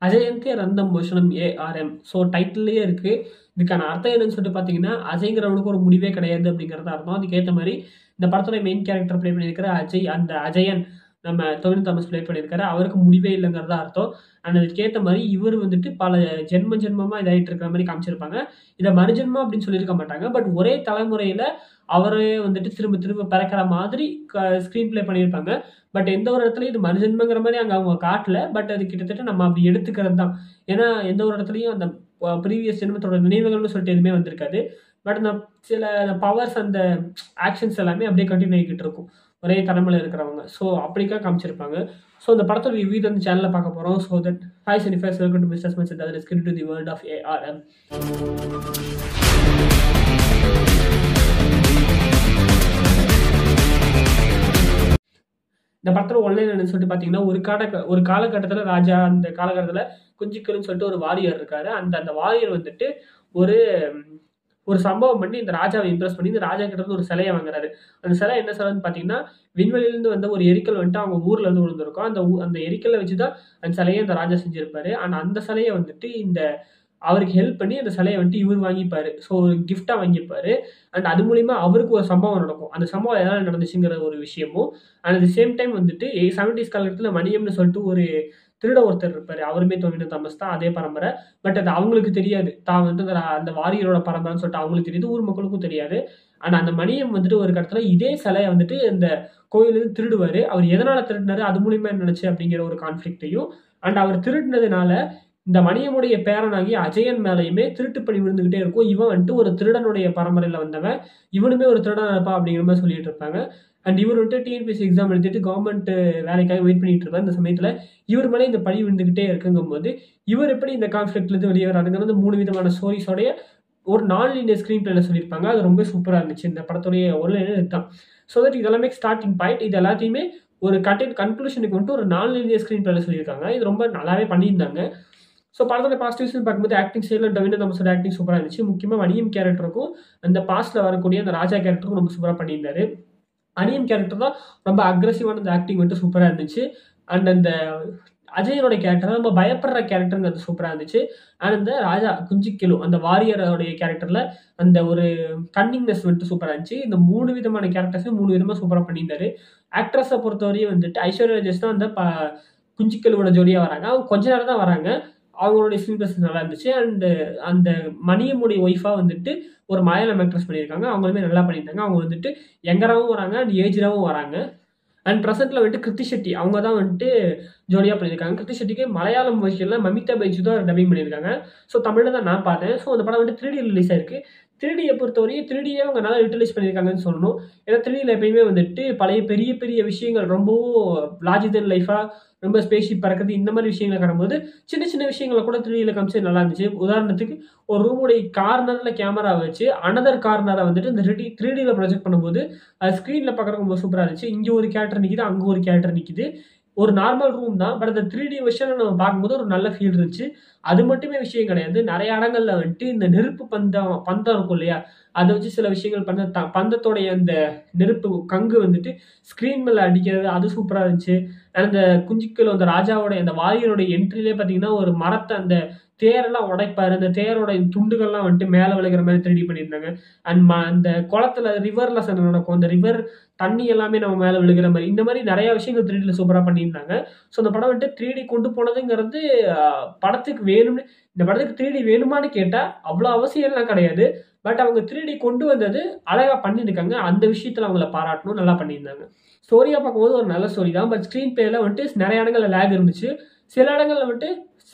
அஜயந்தே ரந்தம் பூஷணம் ARM. So டைட்டில்லேயே இருக்கு. இதுக்கான அர்த்தம் என்னன்னு சொல்லிட்டு பார்த்தீங்கன்னா, அஜய்ங்கிறவனுக்கு ஒரு முடிவே கிடையாது அப்படிங்கிறது அர்த்தம். அதுக்கேத்த மாரி இந்த படத்தோட மெயின் கேரக்டர் ப்ளே பண்ணியிருக்கிற அஜய், அந்த அஜயன் நம்ம டொவினோ தாமஸ் ப்ளே பண்ணியிருக்காரு. அவருக்கு முடிவே இல்லைங்கிறது தான் அர்த்தம். அண்ட் அதுக்கேத்த மாரி இவரு வந்துட்டு பல ஜென்மமா இதாயிட்டு இருக்கிற மாரி காமிச்சிருப்பாங்க. இத மறுஜென்மம் அப்படின்னு சொல்லியிருக்க மாட்டாங்க. பட் ஒரே தலைமுறையில அவரே வந்துட்டு திரும்ப திரும்ப பிறக்கிற மாதிரி ஸ்க்ரீன் ப்ளே பண்ணியிருப்பாங்க. பட் எந்த ஒரு இடத்துலயும் இது மறுஜென்மங்கிற மாரி அங்க அவங்க காட்டல. பட் அது கிட்டத்தட்ட நம்ம அப்படி எடுத்துக்கிறது தான். ஏன்னா, எந்த ஒரு இடத்துலயும் அந்த ப்ரீவியஸ் ஜென்மத்தோட நினைவுகள்னு சொல்லிட்டு எதுவுமே வந்திருக்காது. பட் அந்த சில பவர்ஸ் அந்த ஆக்ஷன்ஸ் எல்லாமே அப்படியே கன்டின்யூ ஆகிக்கிட்டு இருக்கும். ஒரே தலைமுறையில இருக்கிறவங்க. ஸோ அப்படிக்கா காமிச்சிருப்பாங்க. ஸோ இந்த படத்தோட ரிவ்யூ இந்த சேனல்ல பார்க்க போறோம். So that hi cinephiles, welcome to mister Smith's and let's get to the world of ARM. இந்த படத்தோட ஒன்லைன் என்னன்னு சொல்லிட்டு பார்த்தீங்கன்னா, ஒரு காலகட்டத்தில ராஜா, அந்த காலகட்டத்தில குஞ்சிக்கல்னு சொல்லிட்டு ஒரு வாரியர் இருக்காரு. அந்த வாரியர் வந்துட்டு ஒரு ஒரு சம்பவம் பண்ணி இந்த ராஜாவை இம்ப்ரெஸ் பண்ணி இந்த ராஜா கிட்ட இருந்து ஒரு சிலைய வாங்குறாரு. அந்த சிலை என்ன சிலைன்னு பார்த்தீங்கன்னா, விண்வெளியிலிருந்து வந்த ஒரு எரிக்கல் வந்துட்டு அவங்க ஊர்ல இருந்து விழுந்திருக்கும். அந்த எரிக்கல்ல வச்சு தான் அந்த சிலைய இந்த ராஜா செஞ்சிருப்பாரு. ஆனா அந்த சிலைய வந்துட்டு அவருக்கு ஹெல்ப் பண்ணி அந்த சிலைய வந்துட்டு இவரு வாங்கிப்பாரு. ஸோ ஒரு கிஃப்ட்டா வாங்கிப்பாரு. அண்ட் அது மூலியமா அவருக்கு ஒரு சம்பவம் நடக்கும். அந்த சம்பவம் எதனால நடந்துச்சுங்கிற ஒரு விஷயமும், அட் தி சேம் டைம் வந்துட்டு 70ஸ் காலகட்டத்தில மணியம்னு சொல்லிட்டு ஒரு திருட ஒருத்தர் இருப்பாரு. அவருமே டொவினோ தாமஸ் தான். அதே பரம்பரை. பட் அது அவங்களுக்கு தெரியாது. தான் வந்து அந்த வாரியரோட பரம்பரைன்னு சொல்லிட்டு அவங்களுக்கு தெரியுது. ஊர் மக்களுக்கும் தெரியாது. ஆனா அந்த மணியம் வந்துட்டு ஒரு கட்டத்துல இதே சிலைய வந்துட்டு இந்த கோயிலிருந்து திருடுவாரு. அவர் எதனால திருடினாரு? அது மூலியமா என்ன நடந்துச்சு? அப்படிங்கிற ஒரு கான்ஃப்ளிக்ட்டையும், அண்ட் அவர் திருடினதுனால இந்த மணியமுடைய பேரனாகிய அஜயன் மேலயுமே திருட்டு பழி விழுந்துகிட்டே இருக்கும். இவன் வந்துட்டு ஒரு திருடனுடைய பரம்பரையில வந்தவன். இவனுமே ஒரு திருடனா இருப்பான் அப்படிங்கிற மாரி சொல்லிட்டு இருப்பாங்க. அண்ட் இவர் வந்துட்டு டிஎன்பிஎஸ்சி எக்ஸாம் எழுதிட்டு கவர்மெண்ட் வேலைக்காக வெயிட் பண்ணிட்டு இருப்பாரு. இந்த சமயத்துல இவர் மேல இந்த பழி விழுந்துகிட்டே இருக்குங்கும்போது, இவர் எப்படி இந்த கான்ஃப்ளிக்ட்ல இருந்து வெளியே வராருங்கிறது 3 விதமான ஸ்டோரிஸோடைய ஒரு நான் லீனியர் ஸ்க்ரீன் பிளேல சொல்லியிருப்பாங்க. அது ரொம்ப சூப்பரா இருந்துச்சு. இந்த படத்துடைய ஒரு லைன் இதுதான். ஸோ தட் இதெல்லாமே ஸ்டார்ட்டிங் பாயிண்ட். இது எல்லாத்தையுமே ஒரு கன்க்ளூஷனுக்கு வந்துட்டு ஒரு நான் லீனியர் ஸ்க்ரீன் பிளேல சொல்லியிருக்காங்க. இது ரொம்ப நல்லாவே பண்ணியிருந்தாங்க. ஸோ படத்தோட பாசிட்டிவ்ஸ்னு பார்க்கும்போது ஆக்டிங் ஸ்டைல்ல டொவினோ தாமஸோட ஆக்டிங் சூப்பரா இருந்துச்சு. முக்கியமா மணியம் கேரக்டருக்கும் அந்த பாஸ்ட்ல வரக்கூடிய அந்த ராஜா கேரக்டருக்கும் ரொம்ப சூப்பரா பண்ணியிருந்தாரு. அனியன் கேரக்டர் தான் ரொம்ப அக்ரெசிவான அந்த ஆக்டிங் வந்துட்டு சூப்பரா இருந்துச்சு. அண்ட் அந்த அஜயனோட கேரக்டர் நம்ம பயப்படுற கேரக்டருங்கிறது சூப்பரா இருந்துச்சு. அண்ட் அந்த ராஜா குஞ்சிக்கெலு அந்த வாரியரோடைய கேரக்டர்ல அந்த ஒரு கன்னிங்னஸ் வந்துட்டு சூப்பரா இருந்துச்சு. இந்த 3 விதமான கேரக்டர்ஸையும் 3 விதமா சூப்பரா பண்ணியிருந்தாரு. ஆக்ட்ரஸை பொறுத்தவரையும் வந்துட்டு ஐஸ்வர்யா ராஜேஷ் தான் அந்த குஞ்சிக்கெலுவோட ஜோடியா வராங்க. அவங்க கொஞ்ச நேரம் தான் வராங்க. அவங்களுடைய ஸ்க்ரீன் பிரசன்ஸ் நல்லா இருந்துச்சு. அண்ட் அந்த மணியமுடைய ஒய்ஃபா வந்துட்டு ஒரு மலையாளம் ஆக்ட்ரஸ் பண்ணியிருக்காங்க. அவங்களுமே நல்லா பண்ணியிருந்தாங்க. அவங்க வந்துட்டு யங்கராவும் வராங்க அண்ட் ஏஜ்டாவும் வராங்க. அண்ட் பிரசன்ட்ல வந்துட்டு கிருத்தி ஷெட்டி அவங்க தான் வந்துட்டு ஜோடியா பண்ணியிருக்காங்க. கிருத்தி ஷெட்டிக்கு மலையாளம் வெர்ஷன்ல மமிதா பைஜு தான் டப்பிங் பண்ணியிருக்காங்க. ஸோ தமிழ்ல தான் நான் பார்த்தேன். ஸோ அந்த படம் வந்து 3D ரிலீஸ் ஆயிருக்கு. 3Dயை பொறுத்தவரையும் 3Dயே அவங்க நல்லா யூட்டிலைஸ் பண்ணியிருக்காங்கன்னு சொல்லணும். ஏன்னா 3Dல எப்பயுமே வந்துட்டு பழைய பெரிய பெரிய விஷயங்கள் ரொம்பவும் லார்ஜர் தென் லைஃபா ரொம்ப ஸ்பேஸ்ஷிப் பறக்குது இந்த மாதிரி விஷயங்களை காணும்போது சின்ன சின்ன விஷயங்களை கூட 3Dல காமிச்சு நல்லா இருந்துச்சு. உதாரணத்துக்கு ஒரு ரூமுடைய கார்னர்ல கேமரா வச்சு அனதர் கார்னரை வந்துட்டு இந்த 3Dல ப்ரொஜெக்ட் பண்ணும்போது அது ஸ்க்ரீன்ல பார்க்கறதுக்கு ரொம்ப சூப்பரா இருந்துச்சு. இங்க ஒரு கேரக்டர் நிக்குது, அங்க ஒரு கேரக்டர் நிக்குது. ஒரு நார்மல் ரூம் தான். பட் அந்த 3D வெர்ஷன்ல நம்ம பார்க்கும்போது ஒரு நல்ல ஃபீல் இருந்துச்சு. அது மட்டுமே விஷயம் கிடையாது. நிறைய இடங்கள்ல வந்துட்டு இந்த நெருப்பு பந்தம் இருக்கும் இல்லையா? அதை வச்சு சில விஷயங்கள் பந்தத்தோடைய அந்த நெருப்பு கங்கு வந்துட்டு ஸ்க்ரீன் மேல அடிக்கிறது அது சூப்பரா இருந்துச்சு. அந்த குஞ்சிக்கல் அந்த ராஜாவோட அந்த வாரியரோட என்ட்ரிலே பார்த்தீங்கன்னா ஒரு மரத்தை அந்த தேரெல்லாம் உடைப்பாரு. அந்த தேரோட துண்டுகள்லாம் வந்துட்டு மேல விழுகிற மாதிரி 3D பண்ணியிருந்தாங்க. அண்ட் அந்த குளத்துல ரிவர்ல சண்டை நடக்கும். அந்த ரிவர் தண்ணி எல்லாமே நம்ம மேல விழுகிற மாதிரி இந்த மாதிரி நிறைய விஷயங்கள் 3Dல சூப்பரா பண்ணியிருந்தாங்க. ஸோ அந்த படம் வந்துட்டு 3D கொண்டு போனதுங்கிறது படத்துக்கு வேணும்னு இந்த படத்துக்கு 3D வேணுமான்னு கேட்டா அவ்வளோ அவசியம்லாம் கிடையாது. பட் அவங்க 3D கொண்டு வந்தது அழகா பண்ணியிருக்காங்க. அந்த விஷயத்துல அவங்கள பாராட்டணும். நல்லா பண்ணியிருந்தாங்க. ஸ்டோரியா பார்க்கும்போது ஒரு நல்ல ஸ்டோரி தான். பட் ஸ்க்ரீன் பிளேல வந்துட்டு நிறைய இடங்கள்ல லேக் இருந்துச்சு. சில இடங்கள்ல வந்துட்டு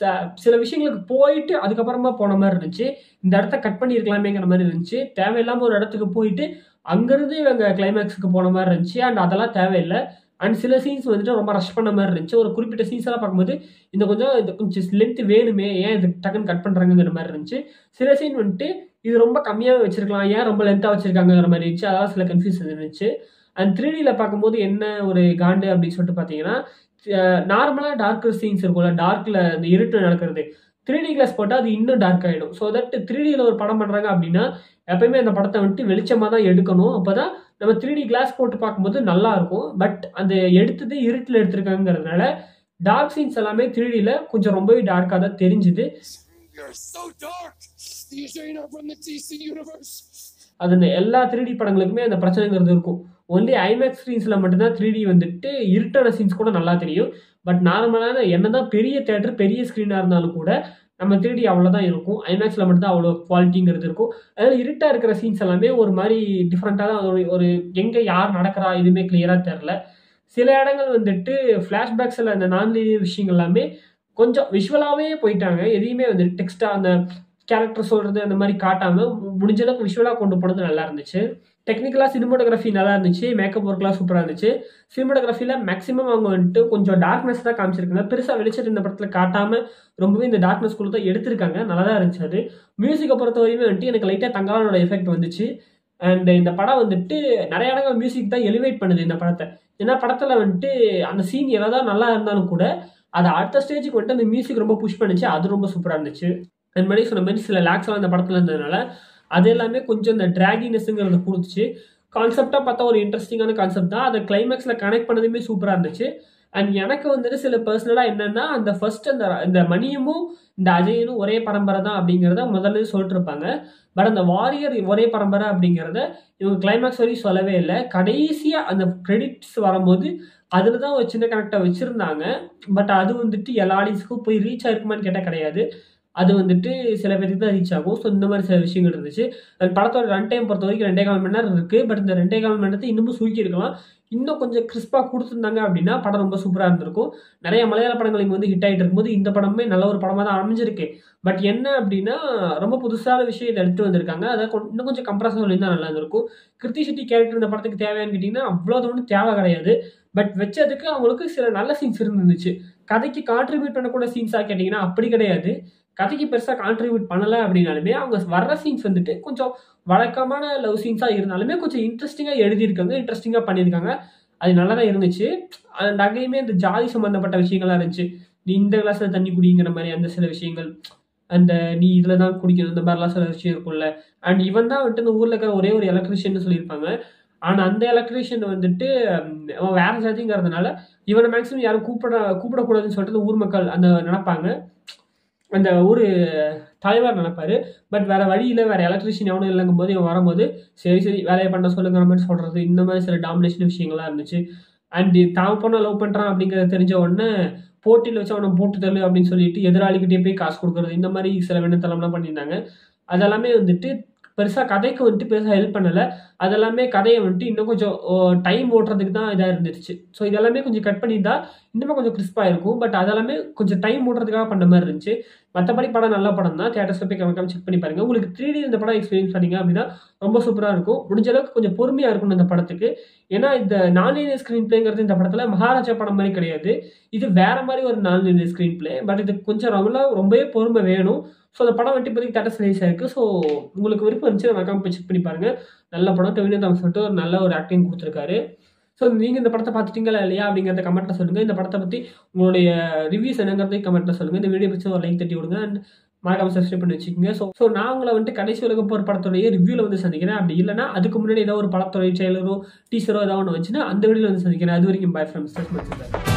சில விஷயங்களுக்கு போயிட்டு அதுக்கப்புறமா போன மாதிரி இருந்துச்சு. இந்த இடத்த கட் பண்ணியிருக்கலாமேங்கிற மாதிரி இருந்துச்சு. தேவையில்லாம ஒரு இடத்துக்கு போயிட்டு அங்கிருந்து இவங்க கிளைமேக்ஸுக்கு போன மாதிரி இருந்துச்சு. அண்ட் அதெல்லாம் தேவையில்லை. அண்ட் சில சீன்ஸ் வந்துட்டு ரொம்ப ரஷ் பண்ண மாதிரி இருந்துச்சு. ஒரு குறிப்பிட்ட சீன்ஸ் எல்லாம் பார்க்கும்போது இது கொஞ்சம் லென்த் வேணுமே, ஏன் இது டக்குன்னு கட் பண்றாங்கிற மாதிரி இருந்துச்சு. சில சீன் வந்துட்டு இது ரொம்ப கம்மியாவே வச்சிருக்கலாம், ஏன் ரொம்ப லென்த்தா வச்சிருக்காங்கிற மாதிரி இருந்துச்சு. அதெல்லாம் சில கன்ஃபியூஷன் இருந்துச்சு. அண்ட் 3Dல பார்க்கும்போது என்ன ஒரு காண்டு அப்படின்னு சொல்லிட்டு பார்த்தீங்கன்னா, நார்மலா டார்க்கர் சீன்ஸ் இருக்கும்ல, டார்க்ல இந்த இருட்டுல நடக்கிறது 3D கிளாஸ் போட்டா அது இன்னும் டார்க் ஆயிடும். ஸோ தட் 3Dல ஒரு படம் பண்றாங்க அப்படின்னா எப்பயுமே அந்த படத்தை வந்துட்டு வெளிச்சமா தான் எடுக்கணும். அப்பதான் நம்ம 3D கிளாஸ் போட்டு பார்க்கும்போது நல்லா இருக்கும். பட் அந்த எடுத்தது இருட்டுல எடுத்திருக்காங்கிறதுனால டார்க் சீன்ஸ் எல்லாமே 3Dல கொஞ்சம் ரொம்பவே டார்க்காக தான் தெரிஞ்சுது. அது இந்த எல்லா 3D படங்களுக்குமே அந்த பிரச்சனைங்கிறது இருக்கும். ஒன்லி ஐமேக்ஸ் ஸ்க்ரீன்ஸில் மட்டும்தான் 3D வந்துட்டு இருட்டான சீன்ஸ் கூட நல்லா தெரியும். பட் நார்மலான என்னதான் பெரிய தியேட்டர் பெரிய ஸ்க்ரீனாக இருந்தாலும் கூட நம்ம 3D அவ்வளோதான் இருக்கும். ஐமேக்ஸில் மட்டும்தான் அவ்வளோ குவாலிட்டிங்கிறது இருக்கும். அதாவது இருட்டாக இருக்கிற சீன்ஸ் எல்லாமே ஒரு மாதிரி டிஃப்ரெண்ட்டாக தான் ஒரு எங்கே யார் நடக்கிறா எதுவுமே கிளியராக தெரில. சில இடங்கள் வந்துட்டு ஃப்ளாஷ்பேக்ஸில் அந்த நான்-லீனியர் விஷயங்கள் எல்லாமே கொஞ்சம் விஷுவலாகவே போயிட்டாங்க. எதையுமே வந்துட்டு டெக்ஸ்ட்டாக அந்த கேரக்டர் சொல்கிறது அந்த மாதிரி காட்டாமல் முடிஞ்ச அளவுக்கு விஷுவலாக கொண்டு போனது நல்லா இருந்துச்சு. டெக்னிக்கலாக சினிமாட்டோகிராஃபி நல்லா இருந்துச்சு. மேக்கப் ஒர்க்லாம் சூப்பராக இருந்துச்சு. சினிமாட்டோகிராஃபியில் மேக்ஸிமம் அவங்க வந்துட்டு கொஞ்சம் டார்க்னஸ் தான் காமிச்சிருக்காங்க. பெருசாக வெளிச்சம் இந்த படத்தில் காட்டாமல் ரொம்பவே இந்த டார்க்னஸ்குள்ளே தான் எடுத்திருக்காங்க. நல்லா தான் இருந்துச்சு அது. மியூசிக்கை பொறுத்த வரையுமே வந்துட்டு எனக்கு லைட்டாக தங்கலானோட எஃபெக்ட் வந்துச்சு. அண்ட் இந்த படம் வந்துட்டு நிறைய இடங்கள் மியூசிக் தான் எலிவேட் பண்ணுது இந்த படத்தை. ஏன்னா படத்தில் வந்துட்டு அந்த சீன் எதாவது நல்லா இருந்தாலும் கூட அதை அடுத்த ஸ்டேஜுக்கு வந்துட்டு அந்த மியூசிக் ரொம்ப புஷ் பண்ணிச்சு. அது ரொம்ப சூப்பராக இருந்துச்சு. அந்த மாதிரி சொன்ன மாதிரி சில லேக்ஸ்லாம் இந்த படத்தில் இருந்ததுனால அது எல்லாமே கொஞ்சம் இந்த ட்ராகினஸ்ங்கிறத கொடுத்துச்சு. கான்செப்டாக பார்த்தா ஒரு இன்ட்ரெஸ்டிங்கான கான்செப்ட் தான். அதை கிளைமேக்ஸில் கனெக்ட் பண்ணதுமே சூப்பராக இருந்துச்சு. அண்ட் எனக்கு வந்துட்டு சில பர்சனலாக என்னென்னா அந்த ஃபர்ஸ்ட் இந்த மணியமும் இந்த அஜயனும் ஒரே பரம்பரை தான் அப்படிங்கிறத முதல்ல சொல்லிட்டு இருப்பாங்க. பட் அந்த வாரியர் ஒரே பரம்பரை அப்படிங்கிறத இவங்க கிளைமேக்ஸ் வரையும் சொல்லவே இல்லை. கடைசியாக அந்த கிரெடிட்ஸ் வரும்போது அதில் தான் ஒரு சின்ன கனெக்டாக வச்சுருந்தாங்க. பட் அது வந்துட்டு எல்லா ஆடியன்ஸுக்கும் போய் ரீச் ஆயிருக்குமான்னு கேட்டால் கிடையாது. அது வந்துட்டு சில பேருக்கு தான் ரீச் ஆகும். ஸோ இந்த மாதிரி சில விஷயங்கள் இருந்துச்சு. அந்த படத்தோட ரன் டைம் பொறுத்த வரைக்கும் 2.25 மணி நேரம் இருக்குது. பட் இந்த 2.25 மணி நேரத்தை இன்னமும் சுருக்கி இருக்கலாம். இன்னும் கொஞ்சம் கிறிஸ்பாக கொடுத்துருந்தாங்க அப்படின்னா படம் ரொம்ப சூப்பராக இருந்திருக்கும். நிறைய மலையாள படங்கள் இங்கே வந்து ஹிட் ஆகிட்டு இருக்கும்போது இந்த படமே நல்ல ஒரு படமாக தான் அமைஞ்சிருக்கு. பட் என்ன அப்படின்னா ரொம்ப புதுசான விஷயம் இதை எடுத்து வந்திருக்காங்க. அதை இன்னும் கொஞ்சம் கம்ப்ரஸாக சொல்லியிருந்தால் நல்லா இருந்திருக்கும். கிருத்தி ஷெட்டி கேரக்டர் இந்த படத்துக்கு தேவையான்னு கேட்டிங்கன்னா அவ்வளோ ஒன்றும் தேவை கிடையாது. பட் வச்சதுக்கு அவங்களுக்கு சில நல்ல சீன்ஸ் இருந்துச்சு. கதைக்கு கான்ட்ரிபியூட் பண்ணக்கூட சீன்ஸாக கேட்டிங்கன்னா அப்படி கிடையாது. கதைக்கு பெருசாக கான்ட்ரிபியூட் பண்ணலை அப்படின்னாலுமே அவங்க வர்ற சீன்ஸ் வந்துட்டு கொஞ்சம் வழக்கமான லவ் சீன்ஸாக இருந்தாலுமே கொஞ்சம் இன்ட்ரெஸ்டிங்காக எழுதியிருக்காங்க, இன்ட்ரெஸ்டிங்காக பண்ணியிருக்காங்க. அது நல்லா தான் இருந்துச்சு. அண்ட் அங்கேயுமே இந்த ஜாதி சம்மந்தப்பட்ட விஷயங்கள்லாம் இருந்துச்சு. நீ இந்த கிளாஸில் தண்ணி குடிங்கிற மாதிரி அந்த சில விஷயங்கள், அந்த நீ இதில் தான் குடிக்கணும் இந்த மாதிரிலாம் சில விஷயம் இருக்கும்ல. அண்ட் இவன் தான் வந்துட்டு இந்த ஊரில் இருக்கிற ஒரே ஒரு எலக்ட்ரிஷியன் சொல்லியிருப்பாங்க. ஆனால் அந்த எலக்ட்ரிஷியன் வந்துட்டு அவன் வேற ஜாதிங்கிறதுனால இவனை மேக்ஸிமம் யாரும் கூப்பிடக்கூடாதுன்னு சொல்லிட்டு ஊர் மக்கள் அந்த நினைப்பாங்க. அந்த ஊர் தலைவர் நினைப்பாரு. பட் வேற வழியில் வேற எலக்ட்ரிஷியன் எவனும் இல்லைங்கும் போது இவன் வரும்போது சரி வேலையை பண்ண சொல்லுங்கிற மாதிரி சொல்றது, இந்த மாதிரி சில டாமினேஷன் விஷயங்கள்லாம் இருந்துச்சு. அண்ட் தான் பொண்ணை லவ் பண்ணுறான் அப்படிங்கிறத தெரிஞ்ச உடனே போட்டியில் வச்சு அவனை போட்டு தள்ளு அப்படின்னு சொல்லிட்டு எதிராளிக்கிட்டே போய் காசு கொடுக்குறது, இந்த மாதிரி சில வினத்தலம்லாம் பண்ணியிருந்தாங்க. அதெல்லாமே வந்துட்டு பெருசாக கதைக்கு வந்துட்டு பெருசாக ஹெல்ப் பண்ணலை. அதெல்லாமே கதையை வந்துட்டு இன்னும் கொஞ்சம் டைம் ஓட்டுறதுக்கு தான் இதாக இருந்துச்சு. ஸோ இதெல்லாமே கொஞ்சம் கட் பண்ணியிருந்தா இன்னுமே கொஞ்சம் கிறிஸ்பாக இருக்கும். பட் அதெல்லாமே கொஞ்சம் டைம் ஓட்டுறதுக்காக பண்ண மாதிரி இருந்துச்சு. மற்றபடி படம் நல்ல படம் தான். தியேட்டர்ஸில் போய் கவனம் செக் பண்ணி பாருங்கள். உங்களுக்கு 3D இந்த படம் எக்ஸ்பீரியன்ஸ் பண்ணிங்க அப்படின்னா ரொம்ப சூப்பராக இருக்கும். முடிஞ்ச அளவுக்கு கொஞ்சம் பொறுமையாக இருக்கணும் இந்த படத்துக்கு. ஏன்னா இந்த நான்-லீனியர் ஸ்க்ரீன் பிளேங்கிறது இந்த படத்தில் மகாராஜா படம் மாதிரி கிடையாது. இது வேற மாதிரி ஒரு நான்-லீனியர் ஸ்க்ரீன் பிளே. பட் இது கொஞ்சம் ரொம்பவே பொறுமை வேணும். ஸோ அந்த படம் வந்துட்டு இப்போதைக்கு தியேட்டர்ஸ் ரிலீஸ் ஆயிருக்கு. ஸோ உங்களுக்கு விருப்பம் இருந்துச்சு மறக்காம போய் செக் பண்ணி பாருங்கள். நல்ல படம். டொவினோ தாமஸ் சொல்லிட்டு ஒரு நல்ல ஒரு ஆக்டிங் கொடுத்துருக்காரு. ஸோ நீங்கள் இந்த படத்தை பார்த்துட்டீங்களா இல்லையா அப்படிங்கிறத கமெண்ட்டில் சொல்லுங்கள். இந்த படத்தை பற்றி உங்களுடைய ரிவ்யூஸ் என்னங்கிறதையும் கமெண்ட்டில் சொல்லுங்கள். இந்த வீடியோ பற்றி ஒரு லைக் தட்டி விடுங்க. அண்ட் மறக்காம சப்ஸ்கிரைப் பண்ணி வச்சுக்கோங்க. ஸோ நான் உங்களை வந்துட்டு கடைசி உலக போர் படத்துடைய ரிவ்யூவில் வந்து சந்திக்கிறேன். அப்படி இல்லைனா அதுக்கு முன்னாடி ஏதாவது ஒரு படத்துடைய ட்ரெய்லரோ டீசரோ ஏதாவது ஒன்று வச்சுன்னா அந்த வீடியோவில் வந்து சந்திக்கிறேன். அது வரைக்கும் பை ஃப்ரம் மிஸ்டர் மன்சூர்.